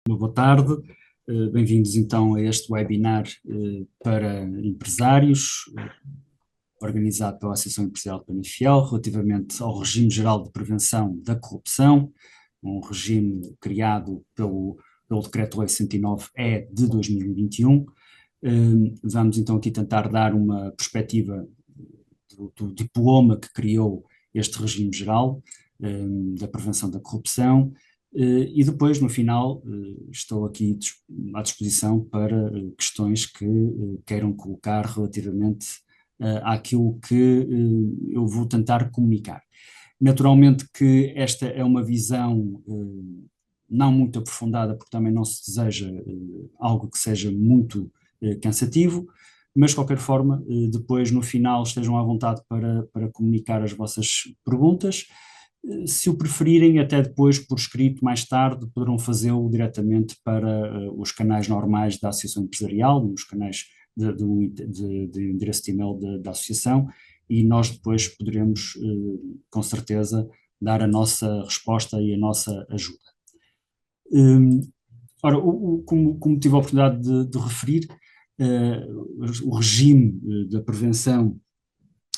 Uma boa tarde, bem-vindos então a este webinar para empresários, organizado pela Associação Empresarial de Penafiel, relativamente ao regime geral de prevenção da corrupção, um regime criado pelo Decreto-Lei 109-E de 2021. Vamos então aqui tentar dar uma perspectiva do diploma que criou este regime geral da prevenção da corrupção. E depois, no final, estou aqui à disposição para questões que queiram colocar relativamente àquilo que eu vou tentar comunicar. Naturalmente que esta é uma visão não muito aprofundada, porque também não se deseja algo que seja muito cansativo, mas de qualquer forma, depois no final estejam à vontade para comunicar as vossas perguntas. Se o preferirem, até depois, por escrito, mais tarde, poderão fazê-lo diretamente para os canais normais da Associação Empresarial, nos canais de endereço de e-mail da Associação, e nós depois poderemos, com certeza, dar a nossa resposta e a nossa ajuda. Ora, como tive a oportunidade de referir, o regime da prevenção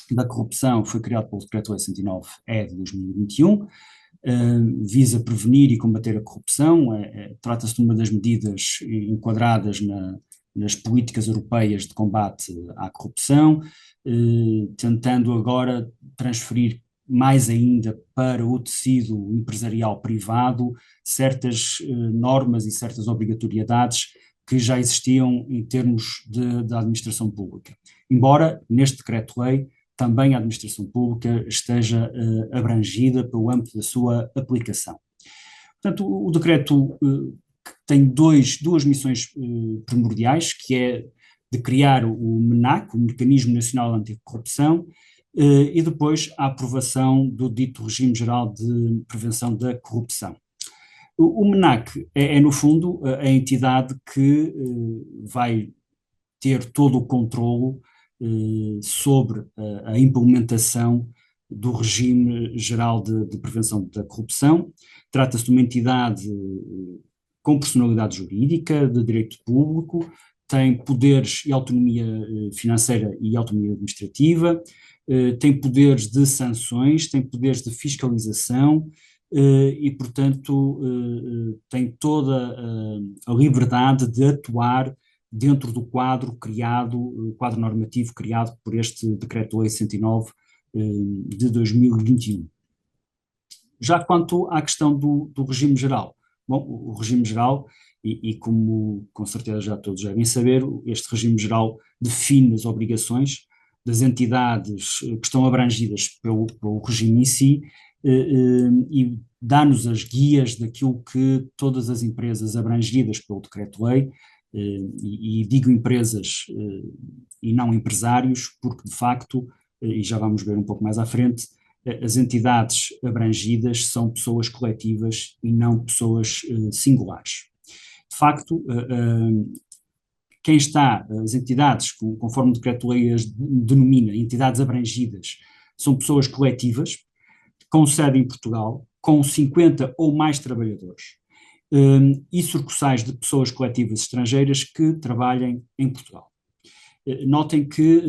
da corrupção foi criado pelo Decreto-Lei 109-E de 2021, visa prevenir e combater a corrupção, trata-se de uma das medidas enquadradas nas políticas europeias de combate à corrupção, tentando agora transferir mais ainda para o tecido empresarial privado certas normas e certas obrigatoriedades que já existiam em termos da administração pública. Embora, neste decreto-lei, também a administração pública esteja abrangida pelo âmbito da sua aplicação. Portanto, o decreto tem duas missões primordiais, que é de criar o MENAC, o Mecanismo Nacional Anticorrupção, e depois a aprovação do dito Regime Geral de Prevenção da Corrupção. O MENAC é, no fundo, a entidade que vai ter todo o controlo sobre a implementação do regime geral de prevenção da corrupção. Trata-se de uma entidade com personalidade jurídica, de direito público, tem poderes e autonomia financeira e autonomia administrativa, tem poderes de sanções, tem poderes de fiscalização e, portanto, tem toda a liberdade de atuar dentro do quadro normativo criado por este Decreto-Lei 109 de 2021. Já quanto à questão do regime geral, bom, o regime geral, e como com certeza já todos devem saber, este regime geral define as obrigações das entidades que estão abrangidas pelo regime em si e dá-nos as guias daquilo que todas as empresas abrangidas pelo Decreto-Lei, e digo empresas e não empresários, porque de facto, e já vamos ver um pouco mais à frente, as entidades abrangidas são pessoas coletivas e não pessoas singulares. De facto, as entidades, conforme o decreto-lei as denomina, entidades abrangidas, são pessoas coletivas, com sede em Portugal, com 50 ou mais trabalhadores, e sucursais de pessoas coletivas estrangeiras que trabalhem em Portugal. Notem que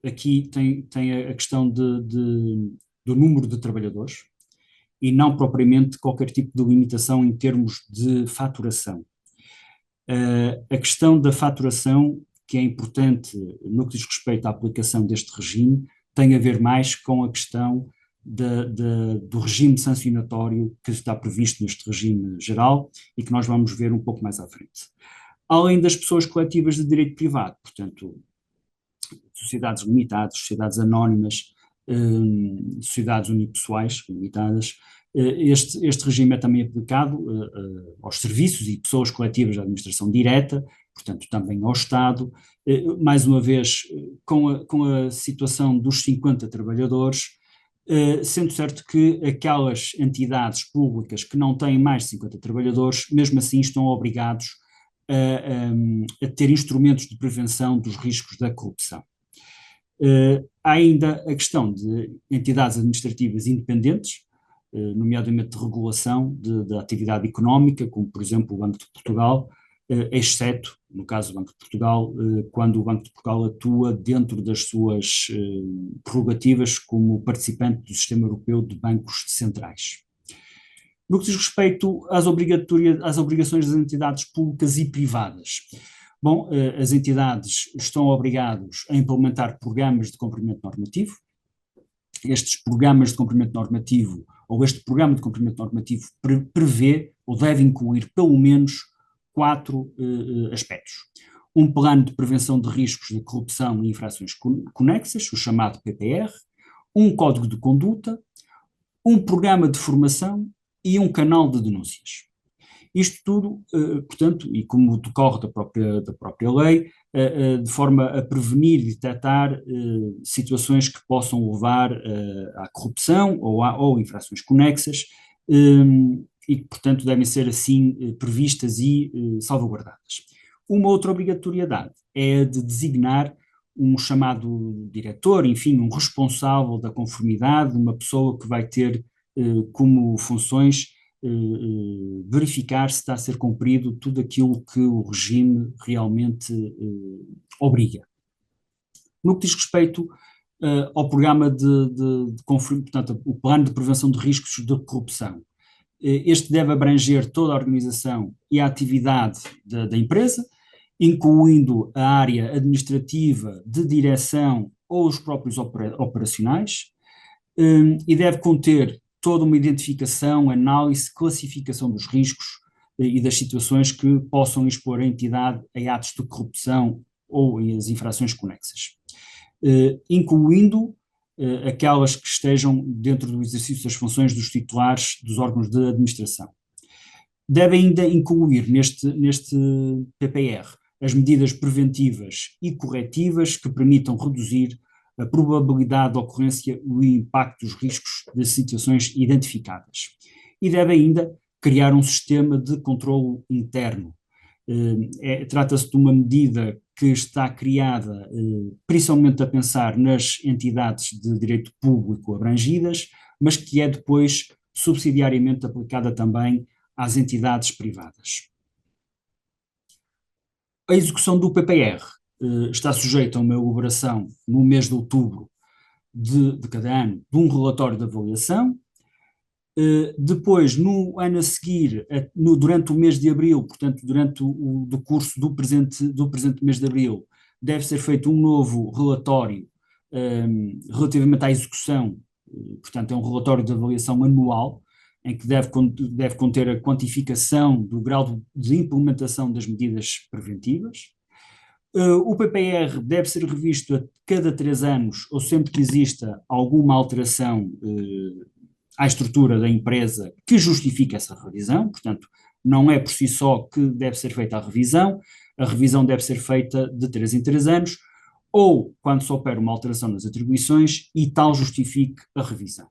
aqui tem a questão do número de trabalhadores e não propriamente qualquer tipo de limitação em termos de faturação. A questão da faturação, que é importante no que diz respeito à aplicação deste regime, tem a ver mais com a questão do regime sancionatório que está previsto neste regime geral e que nós vamos ver um pouco mais à frente. Além das pessoas coletivas de direito privado, portanto, sociedades limitadas, sociedades anónimas, sociedades unipessoais limitadas, este regime é também aplicado aos serviços e pessoas coletivas de administração direta, portanto também ao Estado, mais uma vez com a situação dos 50 trabalhadores, sendo certo que aquelas entidades públicas que não têm mais de 50 trabalhadores, mesmo assim estão obrigados a ter instrumentos de prevenção dos riscos da corrupção. Há ainda a questão de entidades administrativas independentes, nomeadamente de regulação da atividade económica, como por exemplo o Banco de Portugal, exceto, no caso do Banco de Portugal, quando o Banco de Portugal atua dentro das suas prerrogativas como participante do Sistema Europeu de Bancos Centrais. No que diz respeito às obrigações das entidades públicas e privadas, bom, as entidades estão obrigadas a implementar programas de cumprimento normativo. Estes programas de cumprimento normativo, ou este programa de cumprimento normativo, prevê ou deve incluir pelo menos 4 aspectos. Um plano de prevenção de riscos de corrupção e infrações conexas, o chamado PPR, um código de conduta, um programa de formação e um canal de denúncias. Isto tudo, portanto, e como decorre da própria lei, de forma a prevenir e detectar situações que possam levar à corrupção ou infrações conexas, e que, portanto, devem ser assim previstas e salvaguardadas. Uma outra obrigatoriedade é a de designar um chamado diretor, enfim, um responsável da conformidade, uma pessoa que vai ter como funções verificar se está a ser cumprido tudo aquilo que o regime realmente obriga. No que diz respeito ao programa portanto, o plano de prevenção de riscos de corrupção, este deve abranger toda a organização e a atividade da empresa, incluindo a área administrativa, de direção ou os próprios operacionais, e deve conter toda uma identificação, análise, classificação dos riscos e das situações que possam expor a entidade a atos de corrupção ou as infrações conexas, incluindo aquelas que estejam dentro do exercício das funções dos titulares dos órgãos de administração. Deve ainda incluir neste PPR as medidas preventivas e corretivas que permitam reduzir a probabilidade de ocorrência e o impacto dos riscos de situações identificadas. E deve ainda criar um sistema de controlo interno. Trata-se de uma medida que está criada principalmente a pensar nas entidades de direito público abrangidas, mas que é depois subsidiariamente aplicada também às entidades privadas. A execução do PPR está sujeita a uma elaboração no mês de outubro de cada ano de um relatório de avaliação. Depois, no ano a seguir, durante o mês de abril, portanto, durante o decurso do presente mês de abril, deve ser feito um novo relatório relativamente à execução, portanto, é um relatório de avaliação anual, em que deve conter a quantificação do grau de implementação das medidas preventivas. O PPR deve ser revisto a cada 3 anos, ou sempre que exista alguma alteração à estrutura da empresa que justifique essa revisão, portanto, não é por si só que deve ser feita a revisão deve ser feita de 3 em 3 anos, ou quando se opera uma alteração nas atribuições e tal justifique a revisão.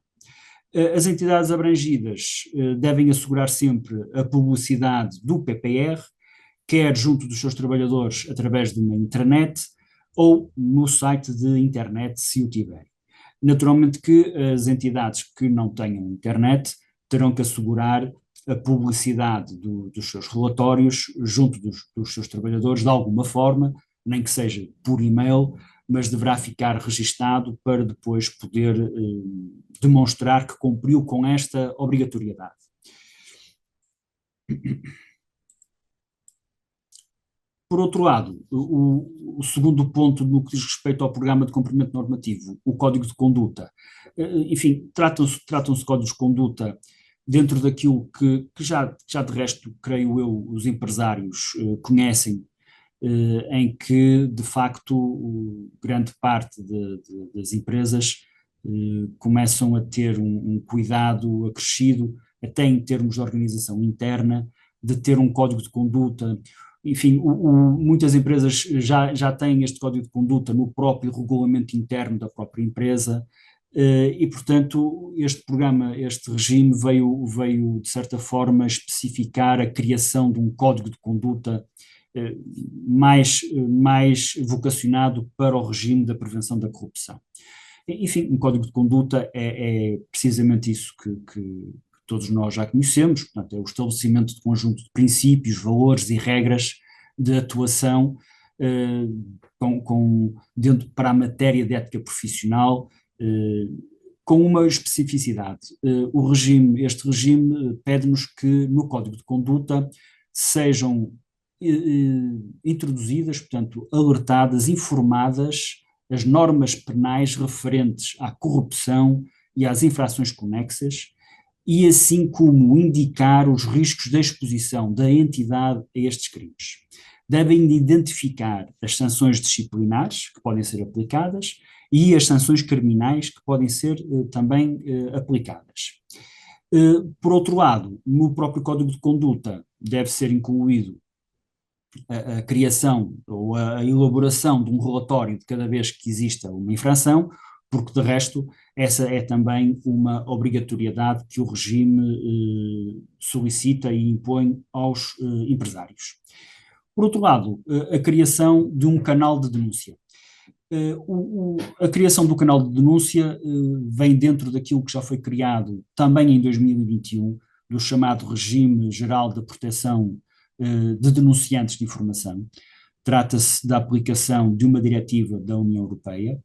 As entidades abrangidas devem assegurar sempre a publicidade do PPR, quer junto dos seus trabalhadores através de uma intranet ou no site de internet, se o tiverem. Naturalmente que as entidades que não tenham internet terão que assegurar a publicidade dos seus relatórios junto dos seus trabalhadores de alguma forma, nem que seja por e-mail, mas deverá ficar registado para depois poder demonstrar que cumpriu com esta obrigatoriedade. Por outro lado, o segundo ponto no que diz respeito ao programa de cumprimento normativo, o Código de Conduta, enfim, tratam-se de códigos de conduta dentro daquilo que já de resto, creio eu, os empresários conhecem, em que, de facto, grande parte das empresas começam a ter um cuidado acrescido, até em termos de organização interna, de ter um código de conduta. Enfim, muitas empresas já têm este código de conduta no próprio regulamento interno da própria empresa, e, portanto, este programa, este regime veio, de certa forma, especificar a criação de um código de conduta mais vocacionado para o regime da prevenção da corrupção. Enfim, um código de conduta é precisamente isso que todos nós já conhecemos, portanto, é o estabelecimento de conjunto de princípios, valores e regras de atuação eh, dentro para a matéria de ética profissional, eh, com uma especificidade. Este regime pede-nos que no código de conduta sejam introduzidas, portanto, alertadas, informadas as normas penais referentes à corrupção e às infrações conexas, e assim como indicar os riscos de exposição da entidade a estes crimes. Devem identificar as sanções disciplinares que podem ser aplicadas e as sanções criminais que podem ser também aplicadas. Por outro lado, no próprio Código de Conduta deve ser incluído a criação ou a elaboração de um relatório de cada vez que exista uma infração, porque de resto essa é também uma obrigatoriedade que o regime solicita e impõe aos empresários. Por outro lado, a criação de um canal de denúncia. A criação do canal de denúncia vem dentro daquilo que já foi criado também em 2021, do chamado Regime Geral de Proteção de Denunciantes de Informação. Trata-se da aplicação de uma diretiva da União Europeia,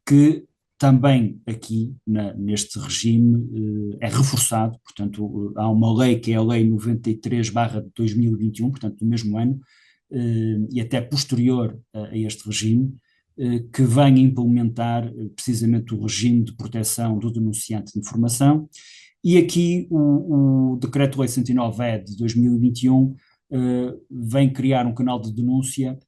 que também aqui neste regime é reforçado, portanto há uma lei que é a Lei 93/2021, portanto do mesmo ano, e até posterior a este regime, que vem implementar precisamente o regime de proteção do denunciante de informação. E aqui o Decreto-Lei 109/E de 2021 vem criar um canal de denúncia,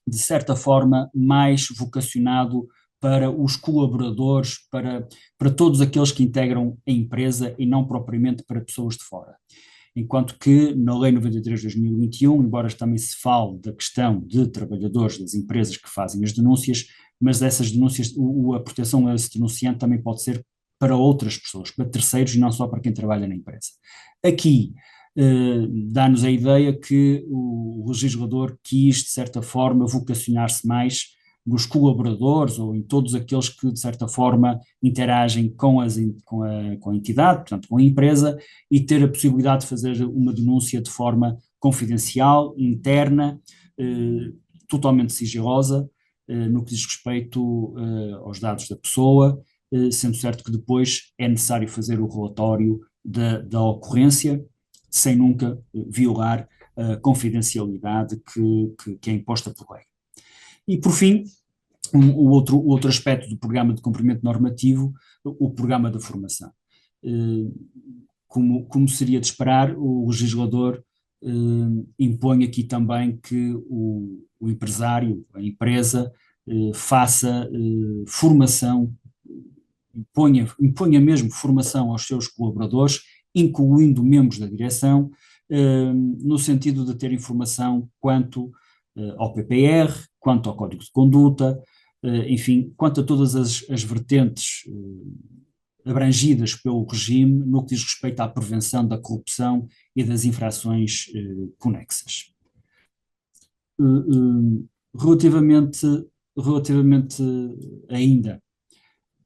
de certa forma, mais vocacionado para os colaboradores, para todos aqueles que integram a empresa e não propriamente para pessoas de fora. Enquanto que na Lei 93/2021, embora também se fale da questão de trabalhadores das empresas que fazem as denúncias, mas essas denúncias, a proteção a esse denunciante também pode ser para outras pessoas, para terceiros e não só para quem trabalha na empresa. Aqui dá-nos a ideia que o legislador quis, de certa forma, vocacionar-se mais nos colaboradores ou em todos aqueles que, de certa forma, interagem com a entidade, portanto, com a empresa, e ter a possibilidade de fazer uma denúncia de forma confidencial, interna, totalmente sigilosa, no que diz respeito aos dados da pessoa, sendo certo que depois é necessário fazer o relatório da ocorrência, sem nunca violar a confidencialidade que é imposta por lei. E, por fim, o outro aspecto do programa de cumprimento normativo, o programa da formação. Como seria de esperar, o legislador impõe aqui também que o empresário, a empresa, faça formação, imponha mesmo formação aos seus colaboradores, incluindo membros da direção, no sentido de ter informação quanto ao PPR, quanto ao Código de Conduta, enfim, quanto a todas as vertentes abrangidas pelo regime no que diz respeito à prevenção da corrupção e das infrações conexas. Relativamente ainda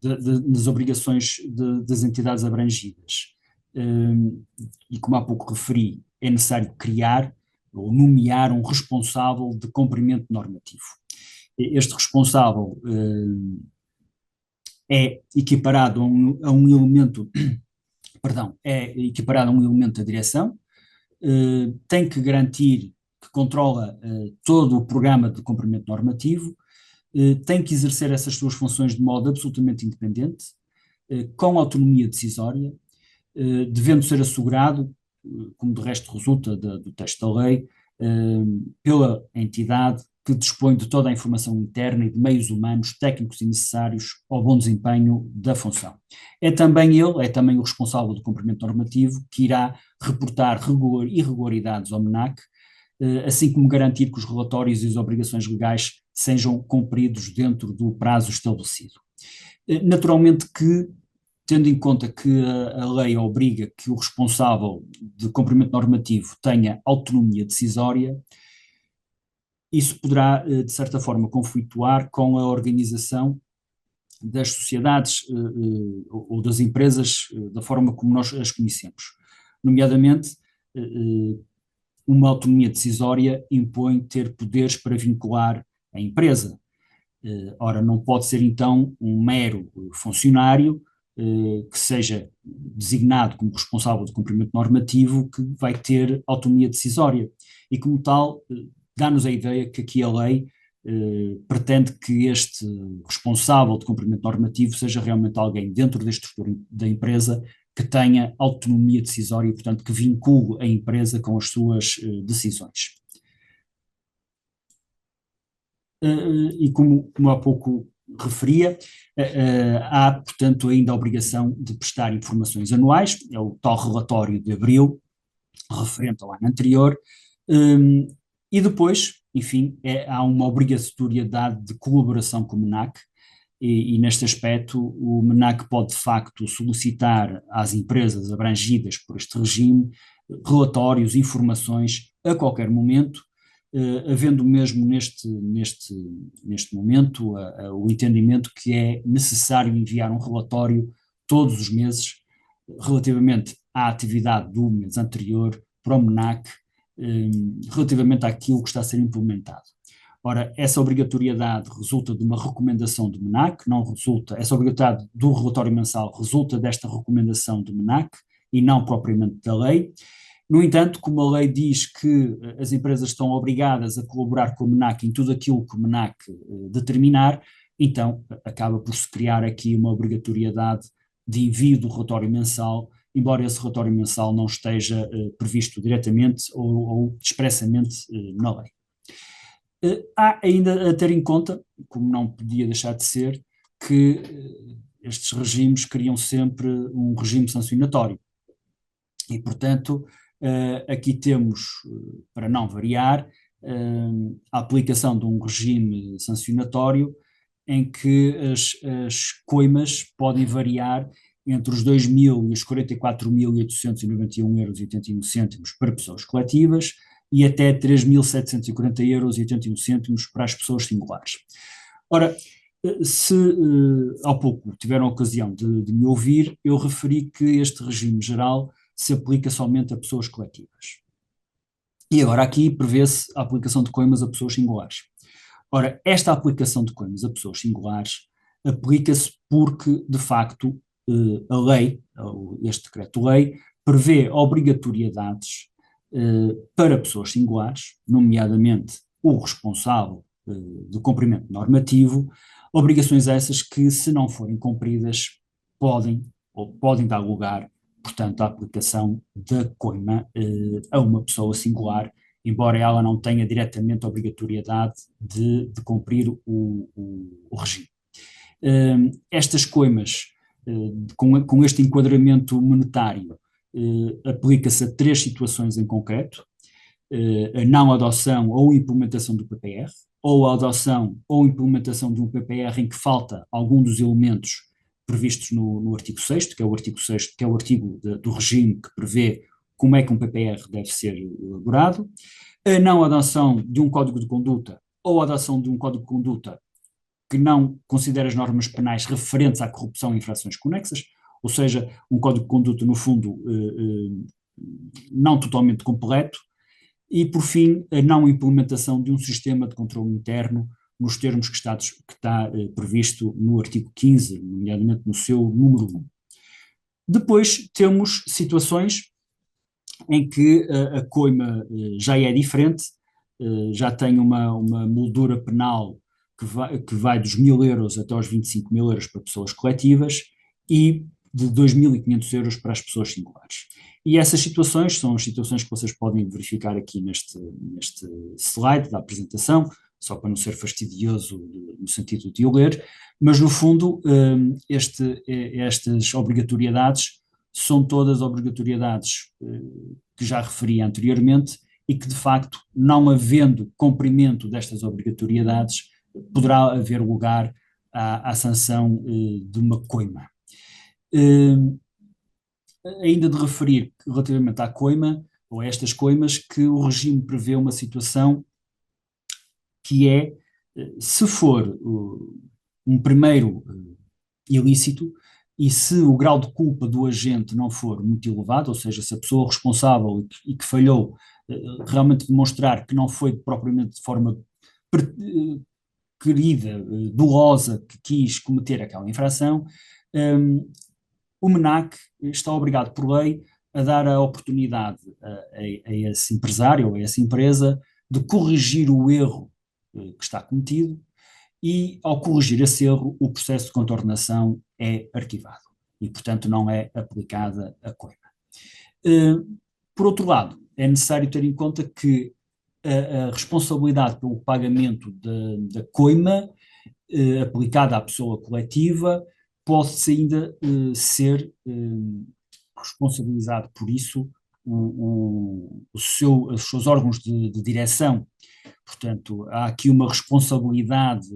das obrigações das entidades abrangidas, e como há pouco referi, é necessário criar ou nomear um responsável de cumprimento normativo. Este responsável é equiparado a um elemento, é equiparado a um elemento da direção, tem que garantir que controla todo o programa de cumprimento normativo, tem que exercer essas suas funções de modo absolutamente independente, com autonomia decisória, devendo ser assegurado, como de resto resulta do texto da lei, pela entidade que dispõe de toda a informação interna e de meios humanos, técnicos e necessários ao bom desempenho da função. É também o responsável do cumprimento normativo, que irá reportar irregularidades ao MENAC, assim como garantir que os relatórios e as obrigações legais sejam cumpridos dentro do prazo estabelecido. Naturalmente que, tendo em conta que a lei obriga que o responsável de cumprimento normativo tenha autonomia decisória, isso poderá, de certa forma, conflituar com a organização das sociedades ou das empresas da forma como nós as conhecemos. Nomeadamente, uma autonomia decisória impõe ter poderes para vincular a empresa. Ora, não pode ser então um mero funcionário que seja designado como responsável do cumprimento normativo que vai ter autonomia decisória. E como tal, dá-nos a ideia que aqui a lei pretende que este responsável de cumprimento normativo seja realmente alguém dentro da estrutura da empresa que tenha autonomia decisória e, portanto, que vincule a empresa com as suas decisões. E como há pouco referia, há, portanto, ainda a obrigação de prestar informações anuais, é o tal relatório de abril, referente ao ano anterior, e depois, enfim, há uma obrigatoriedade de colaboração com o MENAC, e neste aspecto o MENAC pode de facto solicitar às empresas abrangidas por este regime relatórios, informações a qualquer momento, havendo mesmo neste momento o entendimento que é necessário enviar um relatório todos os meses relativamente à atividade do mês anterior para o MENAC, relativamente àquilo que está a ser implementado. Ora, essa obrigatoriedade resulta de uma recomendação do MENAC, não resulta, essa obrigatoriedade do relatório mensal resulta desta recomendação do MENAC e não propriamente da lei. No entanto, como a lei diz que as empresas estão obrigadas a colaborar com o MENAC em tudo aquilo que o MENAC determinar, então acaba por se criar aqui uma obrigatoriedade de envio do relatório mensal, embora esse relatório mensal não esteja previsto diretamente ou expressamente na lei. Há ainda a ter em conta, como não podia deixar de ser, que estes regimes criam sempre um regime sancionatório. E, portanto, aqui temos, para não variar, a aplicação de um regime sancionatório em que as coimas podem variar entre os 2.000 e os 44.891,81 € para pessoas coletivas e até 3.740,81 € para as pessoas singulares. Ora, se há pouco tiveram a ocasião de me ouvir, eu referi que este regime geral se aplica somente a pessoas coletivas. E agora aqui prevê-se a aplicação de coimas a pessoas singulares. Ora, esta aplicação de coimas a pessoas singulares aplica-se porque, de facto, a lei, este decreto-lei, prevê obrigatoriedades para pessoas singulares, nomeadamente o responsável do cumprimento normativo, obrigações essas que, se não forem cumpridas, podem dar lugar, portanto, à aplicação da coima a uma pessoa singular, embora ela não tenha diretamente a obrigatoriedade de cumprir o regime. Estas coimas, com este enquadramento monetário, aplica-se a 3 situações em concreto: a não adoção ou implementação do PPR, ou a adoção ou implementação de um PPR em que falta algum dos elementos previstos no artigo 6º, que é o artigo 6º, que é o artigo do regime que prevê como é que um PPR deve ser elaborado, a não adoção de um código de conduta ou a adoção de um código de conduta que não considera as normas penais referentes à corrupção e infrações conexas, ou seja, um código de conduta, no fundo, não totalmente completo, e, por fim, a não implementação de um sistema de controle interno nos termos que está previsto no artigo 15, nomeadamente no seu número 1. Depois temos situações em que a coima já é diferente, já tem uma moldura penal que vai dos 1.000 € até aos 25.000 € para pessoas coletivas e de 2.500 € para as pessoas singulares. E essas situações são as situações que vocês podem verificar aqui neste slide da apresentação, só para não ser fastidioso no sentido de o ler, mas no fundo estas obrigatoriedades são todas obrigatoriedades que já referi anteriormente e que, de facto, não havendo cumprimento destas obrigatoriedades, poderá haver lugar à sanção de uma coima. Ainda de referir relativamente à coima, ou a estas coimas, que o regime prevê uma situação que é, se for um primeiro ilícito, e se o grau de culpa do agente não for muito elevado, ou seja, se a pessoa responsável e que falhou realmente demonstrar que não foi propriamente de forma querida, dolosa, que quis cometer aquela infração, o MENAC está obrigado por lei a dar a oportunidade a esse empresário ou a essa empresa de corrigir o erro que está cometido, e ao corrigir esse erro o processo de contornação é arquivado e portanto não é aplicada a coima. Por outro lado, é necessário ter em conta que a responsabilidade pelo pagamento da coima aplicada à pessoa coletiva pode-se ainda ser responsabilizado por isso os seus órgãos de direção. Portanto, há aqui uma responsabilidade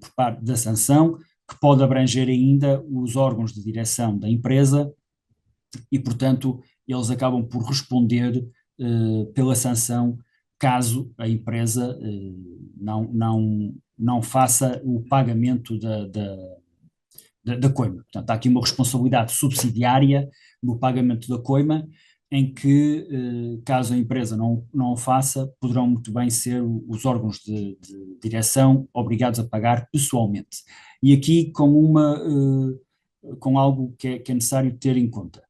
por parte da sanção que pode abranger ainda os órgãos de direção da empresa e, portanto, eles acabam por responder pela sanção caso a empresa não faça o pagamento da coima. Portanto, há aqui uma responsabilidade subsidiária no pagamento da coima, em que, caso a empresa não o faça, poderão muito bem ser os órgãos de direção obrigados a pagar pessoalmente. E aqui com algo que é necessário ter em conta.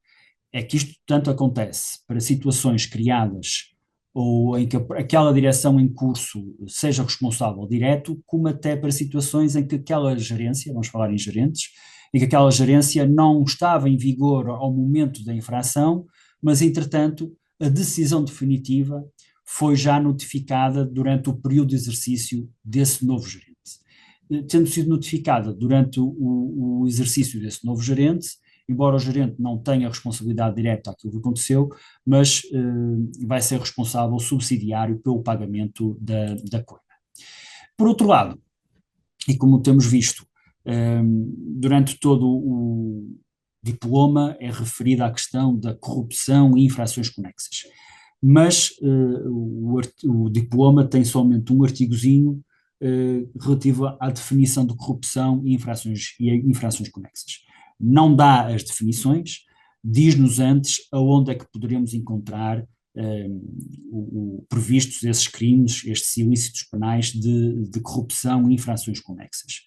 É que isto tanto acontece para situações criadas ou em que aquela direção em curso seja responsável direto, como até para situações em que aquela gerência, vamos falar em gerentes, em que aquela gerência não estava em vigor ao momento da infração, mas entretanto a decisão definitiva foi já notificada durante o período de exercício desse novo gerente. Tendo sido notificada durante o exercício desse novo gerente, embora o gerente não tenha responsabilidade direta àquilo que aconteceu, mas vai ser responsável subsidiário pelo pagamento da coima. Por outro lado, e como temos visto, durante todo o diploma é referida à questão da corrupção e infrações conexas. Mas o diploma tem somente um artigozinho relativo à definição de corrupção e infrações conexas. Não dá as definições, diz-nos antes aonde é que poderemos encontrar previstos esses crimes, estes ilícitos penais de corrupção e infrações conexas.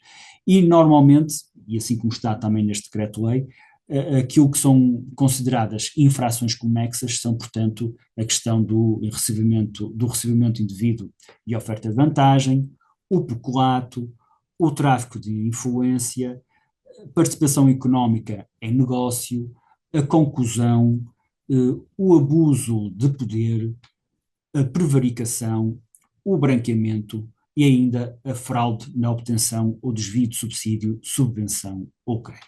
E normalmente, e assim como está também neste decreto-lei, aquilo que são consideradas infrações conexas são, portanto, a questão do recebimento indevido e oferta de vantagem, o peculato, o tráfico de influência, participação económica em negócio, a concusão, o abuso de poder, a prevaricação, o branqueamento e ainda a fraude na obtenção ou desvio de subsídio, subvenção ou crédito.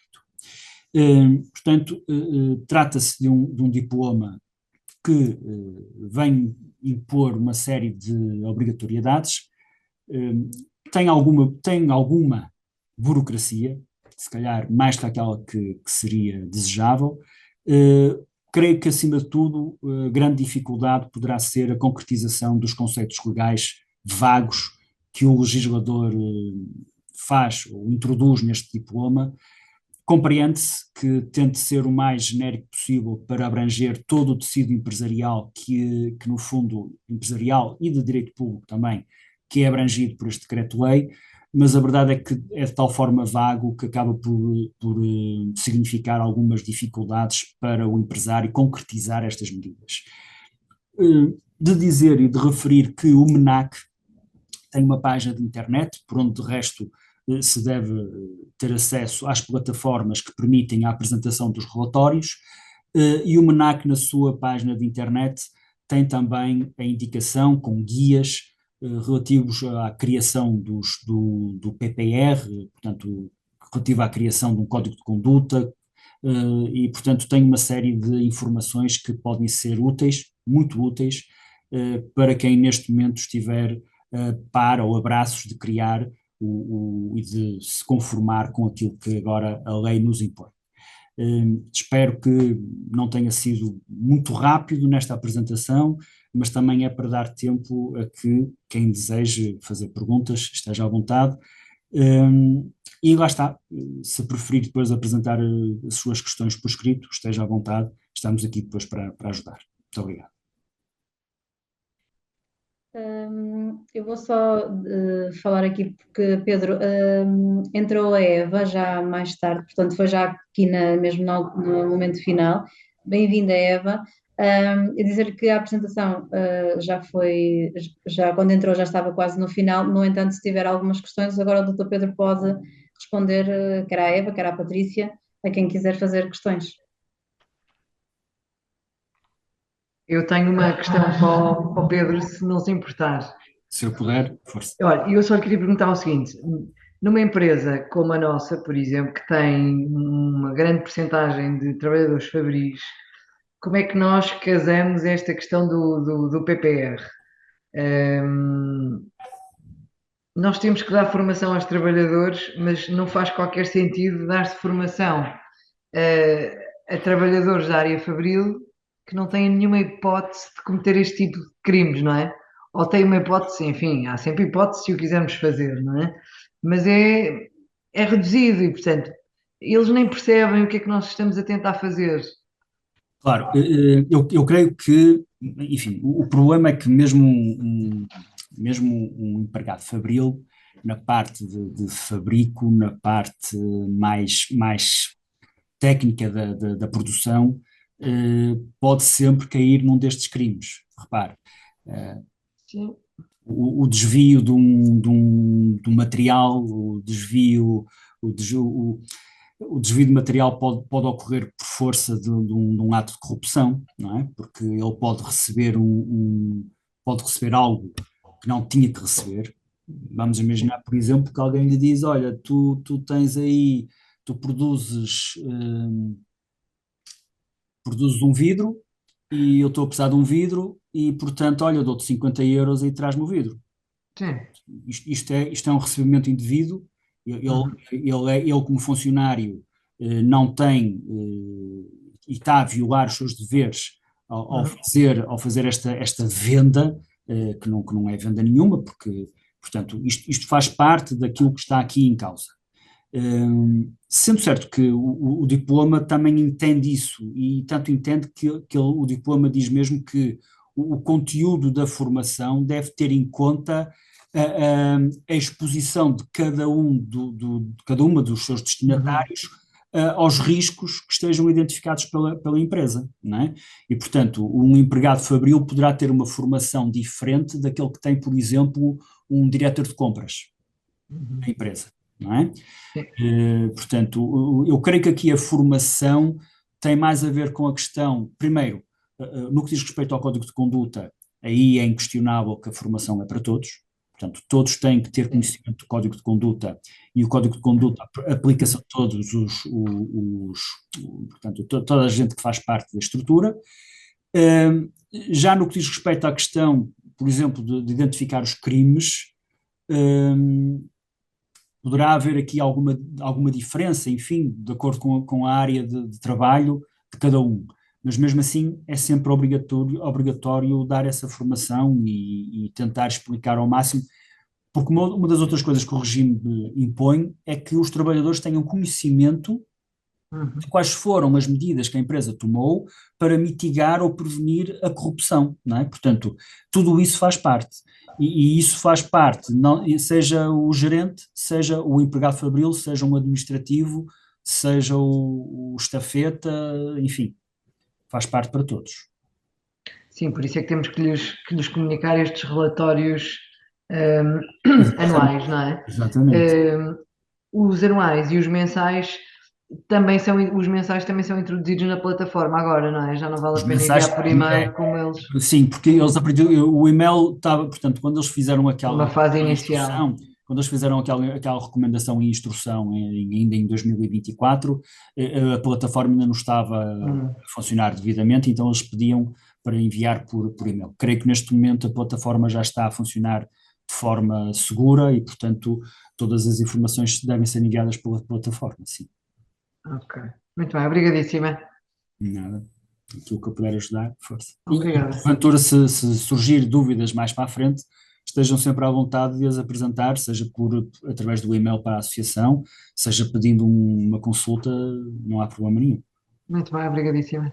Portanto, trata-se de um diploma que vem impor uma série de obrigatoriedades, tem alguma burocracia, se calhar mais que aquela que seria desejável. Creio que, acima de tudo, a grande dificuldade poderá ser a concretização dos conceitos legais vagos que o legislador faz ou introduz neste diploma. Compreende-se que tente ser o mais genérico possível para abranger todo o tecido empresarial que no fundo, empresarial e de direito público também, que é abrangido por este decreto-lei, mas a verdade é que é de tal forma vago que acaba por significar algumas dificuldades para o empresário concretizar estas medidas. De dizer e de referir que o MENAC tem uma página de internet, por onde de resto se deve ter acesso às plataformas que permitem a apresentação dos relatórios, e o MENAC na sua página de internet tem também a indicação com guias relativos à criação do PPR, portanto, relativo à criação de um código de conduta, e, portanto, tem uma série de informações que podem ser úteis, muito úteis, para quem neste momento estiver par ou abraços de criar e de se conformar com aquilo que agora a lei nos impõe. Espero que não tenha sido muito rápido nesta apresentação, mas também é para dar tempo a que quem deseje fazer perguntas esteja à vontade. E lá está, se preferir depois apresentar as suas questões por escrito, esteja à vontade, estamos aqui depois para ajudar. Muito obrigado. Eu vou só falar aqui porque, Pedro, entrou a Eva já mais tarde, portanto foi já aqui mesmo no momento final. Bem-vinda, Eva. E dizer que a apresentação já foi, já quando entrou já estava quase no final, no entanto, se tiver algumas questões, agora o doutor Pedro pode responder, quer à Eva, quer à Patrícia, a quem quiser fazer questões. Eu tenho uma questão para o Pedro, se não se importar. Se eu puder, força. Olha, eu só lhe queria perguntar o seguinte: numa empresa como a nossa, por exemplo, que tem uma grande percentagem de trabalhadores fabris, como é que nós casamos esta questão do PPR? Hum, Nós temos que dar formação aos trabalhadores, mas não faz qualquer sentido dar-se formação a trabalhadores da área fabril que não têm nenhuma hipótese de cometer este tipo de crimes, não é? Ou têm uma hipótese, enfim, há sempre hipótese se o quisermos fazer, não é? Mas é reduzido e, portanto, eles nem percebem o que é que nós estamos a tentar fazer. Claro, eu creio que, enfim, o problema é que mesmo um empregado fabril, na parte de fabrico, na parte mais técnica da produção, pode sempre cair num destes crimes. Repare, eh, Sim. o desvio de um material, o desvio de material pode ocorrer por força de um ato de corrupção, não é? Porque ele pode receber algo que não tinha que receber. Vamos imaginar, por exemplo, que alguém lhe diz: olha, tu tens aí, tu produzes um vidro e eu estou a precisar de um vidro e, portanto, olha, eu dou-te 50 euros e traz-me o vidro. Sim. Isto é um recebimento indevido. Ele, Uhum. ele como funcionário, não tem, e está a violar os seus deveres Uhum. ao fazer esta venda, que não é venda nenhuma, porque, portanto, isto faz parte daquilo que está aqui em causa. Sendo certo que o diploma também entende isso, e tanto entende que o diploma diz mesmo que o conteúdo da formação deve ter em conta a exposição de de cada uma dos seus Uhum. destinatários aos riscos que estejam identificados pela empresa, não é? E, portanto, um empregado fabril poderá ter uma formação diferente daquele que tem, por exemplo, um diretor de compras Uhum. da empresa, não é? Sim. Portanto, eu creio que aqui a formação tem mais a ver com a questão, primeiro, no que diz respeito ao código de conduta, aí é inquestionável que a formação é para todos, portanto, todos têm que ter conhecimento do código de conduta, e o código de conduta aplica-se a todos portanto, toda a gente que faz parte da estrutura. Já no que diz respeito à questão, por exemplo, de identificar os crimes, poderá haver aqui alguma diferença, enfim, de acordo com a área de trabalho de cada um. Mas mesmo assim é sempre obrigatório dar essa formação e tentar explicar ao máximo, porque uma das outras coisas que o regime impõe é que os trabalhadores tenham conhecimento Uhum. de quais foram as medidas que a empresa tomou para mitigar ou prevenir a corrupção, não é? Portanto, tudo isso faz parte. E isso faz parte, não, seja o gerente, seja o empregado fabril, seja um administrativo, seja o estafeta, enfim, faz parte para todos. Sim, por isso é que temos que lhes comunicar estes relatórios Exatamente. anuais, não é? Exatamente. Os anuais e os mensais os mensais também são introduzidos na plataforma agora, não é? Já não vale Os a pena mensagens, enviar por e-mail como eles, sim, porque eles, o e-mail estava, portanto, quando eles fizeram numa aquela fase inicial. instrução, quando eles fizeram aquela recomendação e instrução ainda em 2024, a plataforma ainda não estava a Hum. funcionar devidamente, então eles pediam para enviar por e-mail. Creio que neste momento a plataforma já está a funcionar de forma segura e, portanto, todas as informações devem ser enviadas pela plataforma, sim. Ok. Muito bem, obrigadíssima. Nada. Aquilo que eu puder ajudar, força. E Obrigada. porventura, se surgir dúvidas mais para a frente, estejam sempre à vontade de as apresentar, seja através do e-mail para a associação, seja pedindo uma consulta, não há problema nenhum. Muito bem, obrigadíssimo.